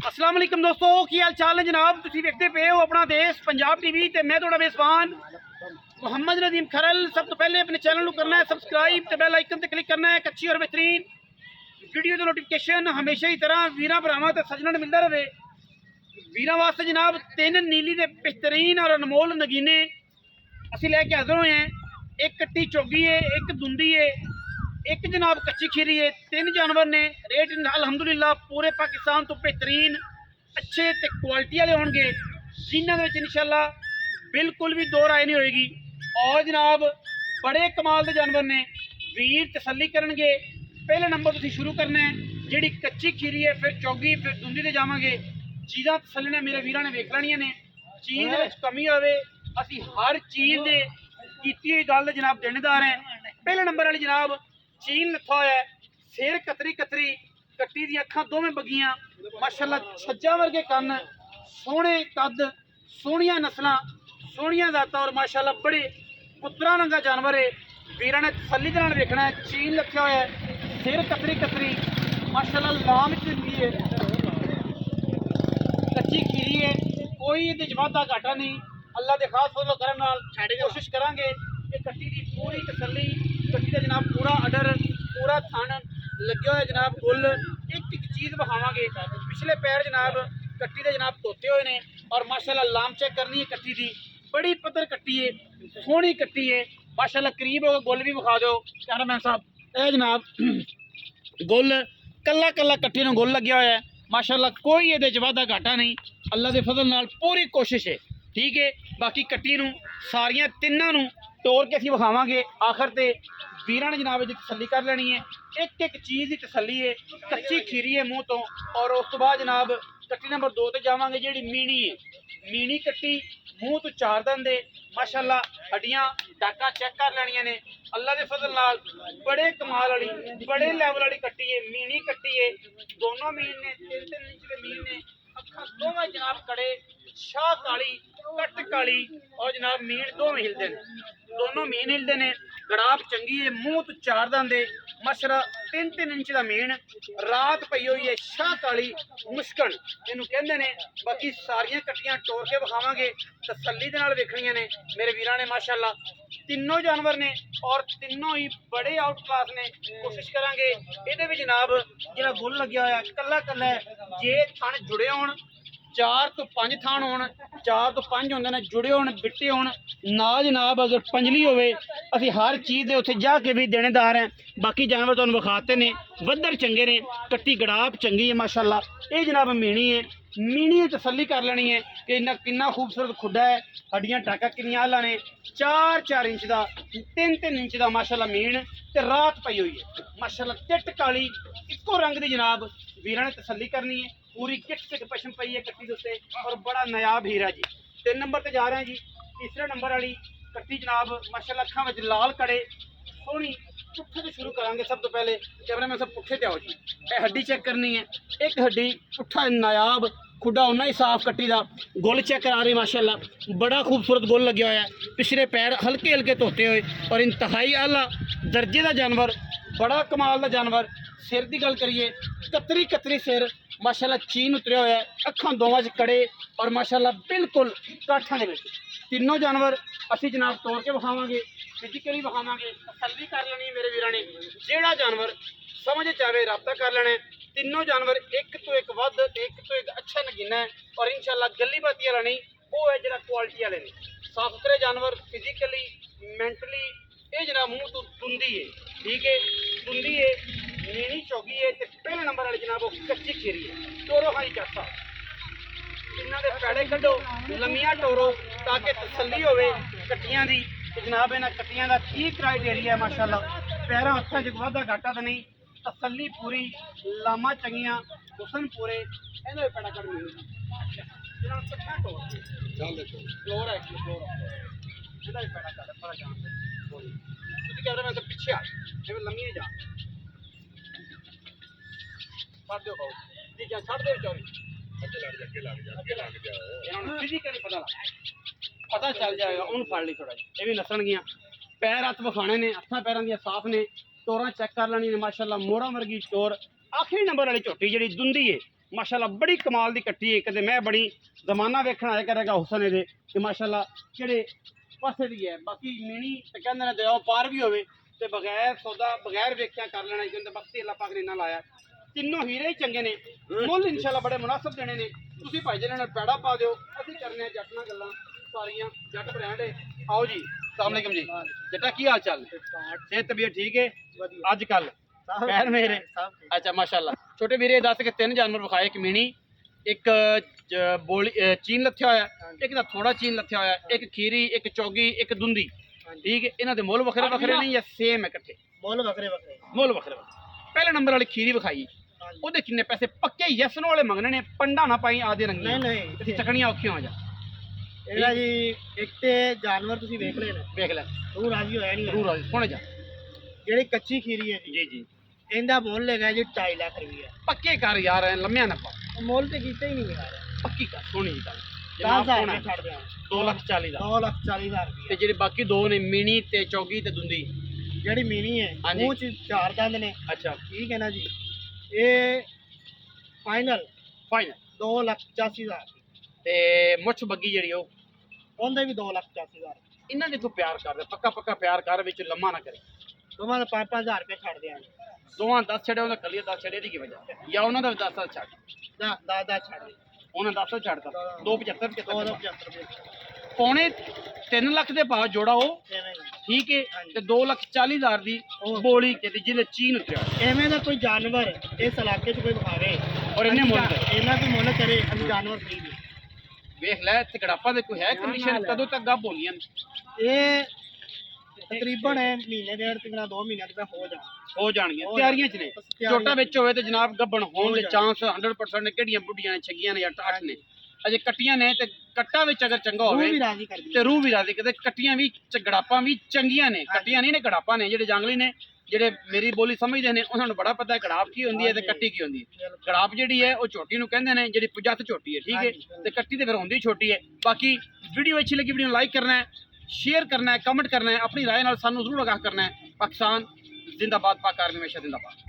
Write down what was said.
अस्सलाम वालेकुम दोस्तों, की हाल चाल है जनाब। तुम देखते पे हो अपना देश पंजाब टीवी ते मैं थोड़ा मेज़बान मुहम्मद नदीम खरल। सब तो पहले अपने चैनल को करना है सबसक्राइब ते बेल आइकन ते क्लिक करना है। एक अच्छी और बेहतरीन वीडियो की नोटिफिकेशन हमेशा ही तरह वीर भरावां ते सज्जनां मिलता रहे। वीर वास्ते जनाब तीन नीली के बेहतरीन और अनमोल नगीने असी लैके हाजिर हुए हैं। एक कट्टी चोगी है, एक दुंदी है, एक जनाब कच्ची खीरी है। तीन जानवर ने रेट अलहमदुलिल्लाह पूरे पाकिस्तान तो बेहतरीन अच्छे ते क्वालिटी वाले होंगे, जिन्होंने इंशाल्लाह बिल्कुल भी दो राय नहीं होएगी। और जनाब बड़े कमाल के जानवर ने, वीर तसल्ली करनगे। पहले नंबर तुसीं शुरू करना है जी कच्ची खीरी है, फिर चौगी, फिर दुंदी ते जावांगे। चीज़ां तसल्ली ने मेरे वीरां ने वेख लैणियां ने। चीज़ दे विच कमी होवे असीं हर चीज़ दे कीती हुई गल जनाब देनेदार हैं। पहले नंबर वाली जनाब चीन लथा होया है, सिर कतरी कतरी, कट्टी दी अखां दोवें बगियां, माशाअल्लाह छज्जा वर्गे कन्न, सोहणे कद, सोहणियां नस्लां, सोहणियां जातां और माशाअल्लाह बड़े पुत्तरा रंगा जानवर है। वीरां ने तसल्ली दे नाल वेखना है। चीन लथा होया है, सिर कतरी कतरी, माशाअल्लाह लाम चंगी है, कच्ची खीरी है, कोई इहदे च वाधा घाटा नहीं। अल्लाह दे खास फजल करम नाल कोशिश करांगे कि कट्टी दी पूरी तसल्ली। कट्टी का जनाब पूरा अडर, पूरा थन लगे हुए जनाब गुल, एक एक चीज़ बखावांगे। पिछले पैर जनाब कट्टी के जनाब धोते हुए ने और माशाअल्लाह लाम चेक करनी है कट्टी दी। बड़ी पत्थर कट्टी है, सोहनी कट्टी है माशाअल्लाह। करीब होगा गुल भी विखा दो कैमरामैन साहब। यह जनाब गुल कला कला कट्टी में गुल लगे हुआ है माशाअल्लाह। कोई ये वाधा घाटा नहीं, अल्लाह के फजल नाल पूरी कोशिश है। ठीक है, बाकी कट्टी नूं सारियां तिन्नां तोड़ के असीं विखावांगे। आखिर ते वीरां ने जनाब जी तसल्ली कर लेनी है। एक एक चीज़ की तसल्ली है। कच्ची खीरी है मुँह तो, और उस तो बाद जनाब कट्टी नंबर 2 ते जावांगे जी मीणी है। मीणी कट्टी मूँह तो 4 दंद है माशाअल्लाह। हड्डियां डाका चेक कर लैनियां ने अल्लाह के फजल नाल। बड़े कमाल वाली, बड़े लैवल वाली कट्टी है, मीणी कट्टी है। दोनों मीन ने 3-3 इंच के मीन ने, अखा दोवें जनाब कड़े, शाह काली, कट काली, और जनाब मीन दोवें हिलते हैं, दोनों मीन हिलते हैं। गड़ाप चंगी है, मुँह तो 4 दंद है माशाअल्लाह। 3-3 इंच का मीन, रात पई हुई है, शाह काली मुश्कन इनू कहते हैं। बाकी सारिया कट्टियां टोर के विखावांगे, तसल्ली दे नाल वेखणियां ने मेरे वीरां ने माशाअल्लाह। तीनों जानवर ने और तीनों ही बड़े आउट क्लास ने। कोशिश करांगे ये जनाब जिहड़ा गुल लग्या होया कला कला है, जे थन जुड़े होण 4 तो 5 थान होण, 4 तो 5 होंदे ने जुड़े होण, बिट्टे होण ना जनाब। अगर पंजली होवे असीं हर चीज़ दे उत्थे जाके भी देनेदार हैं। बाकी जानवर तुहानूं विखाते ने, वद्दर चंगे ने, कट्टी गड़ाप चंगी है माशाअल्लाह। ये जनाब मीणी है, मीणी तसल्ली कर लेनी है कि इन्ना किन्ना खूबसूरत खुड्डा है, हड्डियां टाका किनियां आला ने, 4-4 इंच का, 3-3 इंच का माशाअल्लाह मीण ते रात पई हुई है माशाअल्लाह। टिट काली इक्को रंग की जनाब वीरां ने तसल्ली करनी है। पूरी किट किट पशम पई है कट्टी के उत्ते और बड़ा नायाब हीरा जी। 3 नंबर ते जा रहे हैं जी। तीसरे नंबर वाली कट्टी जनाब माशाअल्लाह अखां विच लाल कड़े, सोहनी। पुट्ठे तो शुरू करांगे सब तो पहले, कैमरा में सब पुट्ठे ते आओ जी। यह हड्डी चेक करनी है, एक हड्डी पुट्ठा नायाब, खुड्डा उन्ना ही साफ कट्टी का। गुल चेक करा रही माशाअल्लाह, बड़ा खूबसूरत गुल लगे हुआ है। पिछले पैर हल्के हल्के धोते हुए और इंतहाई आला दर्जे का जानवर, बड़ा कमाल का जानवर। सिर की गल करिए, कतरी कतरी सिर माशाअल्लाह, चीन उतरिया हुआ है, अखां दोवां च कड़े और माशाअल्लाह बिल्कुल काठां दे विच। तीनों जानवर असीं जनाब तोड़ के विखावांगे, फिजिकली विखावांगे, तसल्ली कर लेनी है मेरे वीरां ने। जिहड़ा जानवर समझ च आवे राबता कर लेना है। तीनों जानवर एक तो एक वध, एक तो एक अच्छा नगीना है और इंशाअल्लाह गली बाती वाला नहीं, वो है जिहड़ा क्वालिटी वाले ने। साफ सुथरे जानवर, फिजिकली मैंटली। ये जनाब मूँह तो दुंदी है, ठीक है, दुंदी है, मीणी चौगी है। ते पहले नंबर वाली जनाब वो कच्ची खीरी है। टोरो खाई चासा इन्हों के पैड़े कड्डो, लम्मियां टोरो ताकि तसल्ली होवे कट्टियां दी। जनाब इन्होंने कट्टियां का की क्राइटेरिया है माशाअल्लाह। पैरों हत्थों च वाधा घाटा तो नहीं, तसल्ली पूरी, लामा चंगियां, हुसन पूरे। इन्होंने पैड़ा कट मिलूगा फ्लोर है, फ्लोर इन्होंने पैड़ा कट पड़ा जान कह रहे मैं तो पीछे आ लम्मी जा छड़ दो भाऊ जी, क्या छड़ दे चौरी फिजिकली पता चल जाएगा। उन फड़ ली थोड़ा जी, ये भी नसन गया। पैर हथ विखाने ने, हथा पैरों दी साफ ने, टोर चेक कर लेनी ने माशाअल्लाह। मोरा वर्गी टोर। आखिरी नंबर वाली झोटी जी दुंदी है ਮਾਸ਼ਾਅੱਲਾ ਬੜੀ ਕਮਾਲ ਦੀ ਕੱਟੀ ਹੈ। ਕਦੇ ਮੈਂ ਬੜੀ ਜ਼ਮਾਨਾ ਵੇਖਣ ਆਇਆ ਕਰੇਗਾ ਹੁਸਨ ਇਹਦੇ ਕਿ ਮਾਸ਼ਾਅੱਲਾ ਕਿਹੜੇ ਪਾਸੇ ਦੀ ਹੈ। ਬਾਕੀ ਮੀਣੀ ਤੇ ਕਹਿੰਦੇ ਨੇ ਦਿਓ ਪਾਰ ਵੀ ਹੋਵੇ ਤੇ ਬਗੈਰ ਸੌਦਾ ਬਗੈਰ ਵੇਖਿਆ ਕਰ ਲੈਣਾ ਕਿਉਂਕਿ ਬਖਤੀ ਅੱਲਾਹ ਪਾਕ ਨੇ ਨਾ ਲਾਇਆ। ਤਿੰਨੋਂ ਹੀਰੇ ਹੀ ਚੰਗੇ ਨੇ, ਮੁੱਲ ਇਨਸ਼ਾਅੱਲਾ ਬੜੇ ਮੁਨਾਸਬ ਦੇਣੇ ਨੇ। ਤੁਸੀਂ ਭਾਈ ਜੀ ਨਾਲ ਪੈੜਾ ਪਾ ਦਿਓ, ਅਸੀਂ ਕਰਨੇ ਆ ਜੱਟ ਨਾਲ ਗੱਲਾਂ ਸਾਰੀਆਂ। ਜੱਟ ਬ੍ਰਾਂਡ ਹੈ। आओ जी अस्सलाम वालेकुम जी बेटा की हाल चाल सेहत तबीयत ठीक है अज कल खैर मेरे अच्छा माशाल्लाह छोटे वीरे दस के तीन जानवर विखाए एक मीणी एक बोली चीन लथया होया एक दा थोड़ा चीन लथया होया एक खीरी एक चौगी एक दुंदी ठीक है इन्हां दे मुੱਲ ਵੱਖਰੇ ਵੱਖਰੇ नहीं या सेम है इकट्ठे ਮੁੱਲ ਵੱਖਰੇ ਵੱਖਰੇ ਮੁੱਲ ਵੱਖਰੇ पहले नंबर वाली खीरी विखाई ਉਹਦੇ ਕਿੰਨੇ ਪੈਸੇ ਪੱਕੇ ਯੈਸ ਨੋ ਵਾਲੇ ਮੰਗਣੇ ਨੇ ਪੰਡਾ ਨਾ ਪਾਈ ਆਦੇ ਰੰਗੀ ਨਹੀਂ ਚੱਕਣੀਆਂ ਔਖੀਆਂ ਹੋ ਜਾ ਇਹਦਾ ਜੀ ਇੱਕ ਤੇ ਜਾਨਵਰ ਤੁਸੀਂ ਵੇਖ ਲਏ ਨੇ ਵੇਖ ਲੈ ਤੂੰ ਰਾਜੀ ਹੋਇਆ ਨਹੀਂ ਜ਼ਰੂਰ ਆ ਸੁਣ ਜਾ ਜਿਹੜੀ ਕੱਚੀ ਖੀਰੀ ਹੈ ਜੀ ਜੀ ਇਹਦਾ ਮੁੱਲ ਹੈਗਾ ਜੀ 2.5 ਲੱਖ ਰੁਪਈਆ ਪੱਕੇ ਕਰ ਯਾਰ ਲੰਮਿਆਂ ਨਾ ਪਾ ਮੁੱਲ ਤੇ ਕੀਤਾ ਹੀ ਨਹੀਂ ਯਾਰ ਪੱਕੀ ਕਰ ਸੋਹਣੀ ਗੱਲ 10,000 ਰੁਪਏ ਛੱਡ ਦਿਆਂ 2,40,000 ਦਾ 2,40,000 ਰੁਪਏ ਤੇ ਜਿਹੜੇ ਬਾਕੀ ਦੋ ਨੇ ਮਿਨੀ ਤੇ ਚੌਗੀ ਤੇ ਦੁੰਦੀ ਜਿਹੜੀ ਮੀਨੀ ਹੈ ਹਾਂਜੀ। ਮੂੰਹ ਚ 4 ਦੰਦ ਨੇ ਅੱਛਾ ਠੀਕ ਹੈ ਨਾ ਜੀ ਇਹ ਫਾਈਨਲ ਫਾਈਨਲ 2,85,000 ਤੇ ਮੁੱਛ ਬੱਗੀ ਜਿਹੜੀ ਉਹ ਉਹਦੇ ਵੀ 2,85,000 ਇਹਨਾਂ ਦੇ ਤੂੰ ਪਿਆਰ ਕਰਦੇ ਪੱਕਾ ਪੱਕਾ ਪਿਆਰ ਕਰ ਵਿੱਚ ਲੰਮਾ ਨਾ ਕਰੇ ਦੋਵਾਂ ਦਾ 5,000 ਰੁਪਏ ਛੱਡ ਦਿਆਂਗੇ ਦੋਵਾਂ 10 ਛੱਡੇ ਉਹਦਾ ਕੱਲੀ 10 ਛੱਡੇ ਦੀ ਕੀ ਵਜ੍ਹਾ ਜਾਂ ਉਹਨਾਂ ਦਾ 10 ਛੱਡ 10 ਛੱਡ ਦੇ ਉਹਨਾਂ 10 ਛੱਡਦਾ 275 2,75 ਰੁਪਏ ਪੌਣੇ 3 ਲੱਖ ਦੇ ਭਾਅ ਜੋੜਾ ਉਹ ਐਵੇਂ ਦਾ। ਠੀਕ ਹੈ ਤੇ 2,40,000 ਦੀ ਬੋਲੀ ਕਿਤੇ ਜਿਹਦੇ ਚੀਨ ਉੱਤੇ ਐਵੇਂ ਦਾ ਕੋਈ ਜਾਨਵਰ ਇਸ ਇਲਾਕੇ 'ਚ ਕੋਈ ਵਿਖਾਵੇ ਔਰ ਇਹਨੇ ਮੁੱਲ ਕਰੇ। ਇਹਨਾਂ ਕੋਈ ਮੁੱਲ ਕਰੇ ਅਸੀਂ ਜਾਨਵਰ ਖਰੀਦ ਲਈਏ। ਵੇਖ ਲੈ ਤੇ ਗੜਾਪਾ ਦੇ ਕੋਈ ਹੈ ਕੰਡੀਸ਼ਨ ਕਦੋਂ ਤੱਕ ਗੱਭ ਹੋਣੀਆਂ ਇਹ ਤਕਰੀਬਨ ਮਹੀਨੇ ਡੇਢ ਤੱਕ 2 ਮਹੀਨਿਆਂ ਤੱਕ ਹੋ ਜਾਣਾ ਹੋ ਜਾਣਗੀਆਂ ਤਿਆਰੀਆਂ ਚ ਨੇ ਛੋਟਾ ਵਿੱਚ ਹੋਵੇ ਤੇ ਜਨਾਬ ਗੱਭਣ ਹੋਣ ਦੇ ਚਾਂਸ 100% ਨੇ ਕਿਹੜੀਆਂ ਬੁੱਢੀਆਂ ਨੇ ਛੱਗੀਆਂ ਨੇ ਜਾਂ 8 ਨੇ ਅਜੇ ਕੱਟੀਆਂ ਨੇ ਤੇ ਕੱਟਾ ਵਿੱਚ ਅਗਰ ਚੰਗਾ ਉਹ ਹੋਵੇ ਵੀ ਰਾਜ਼ੀ ਕਰਦੀ ਤੇ ਰੂਹ ਵੀ ਰਾਜ਼ੀ ਕਿਤੇ ਕੱਟੀਆਂ ਵੀ ਗੜਾਪਾਂ ਵੀ ਚੰਗੀਆਂ ਨੇ ਕੱਟੀਆਂ ਨਹੀਂ ਨੇ ਗੜਾਪਾਂ ਨੇ ਜਿਹੜੇ ਜੰਗਲੀ ਨੇ ਜਿਹੜੇ ਮੇਰੀ ਬੋਲੀ ਸਮਝਦੇ ਨੇ ਉਹਨਾਂ ਨੂੰ ਬੜਾ ਪਤਾ ਹੈ ਗੜਾਪ ਕੀ ਹੁੰਦੀ ਹੈ ਤੇ ਕੱਟੀ ਕੀ ਹੁੰਦੀ ਹੈ ਗੜਾਪ ਜਿਹੜੀ ਹੈ ਉਹ ਝੋਟੀ ਨੂੰ ਕਹਿੰਦੇ ਨੇ ਜਿਹੜੀ ਜੱਤ ਝੋਟੀ ਹੈ ਠੀਕ ਹੈ ਤੇ ਕੱਟੀ ਤੇ ਫਿਰ ਹੁੰਦੀ ਛੋਟੀ ਹੈ ਬਾਕੀ ਵੀਡੀਓ ਅੱਛੀ ਲੱਗੀ ਵੀਡੀਓ ਨੂੰ ਲਾਈਕ ਕਰਨਾ ਹੈ शेयर करना है कमेंट करना है अपनी राय नाल सानू जरूर आगाह करना है पाकिस्तान जिंदाबाद पाक आर्मी हमेशा जिंदाबाद।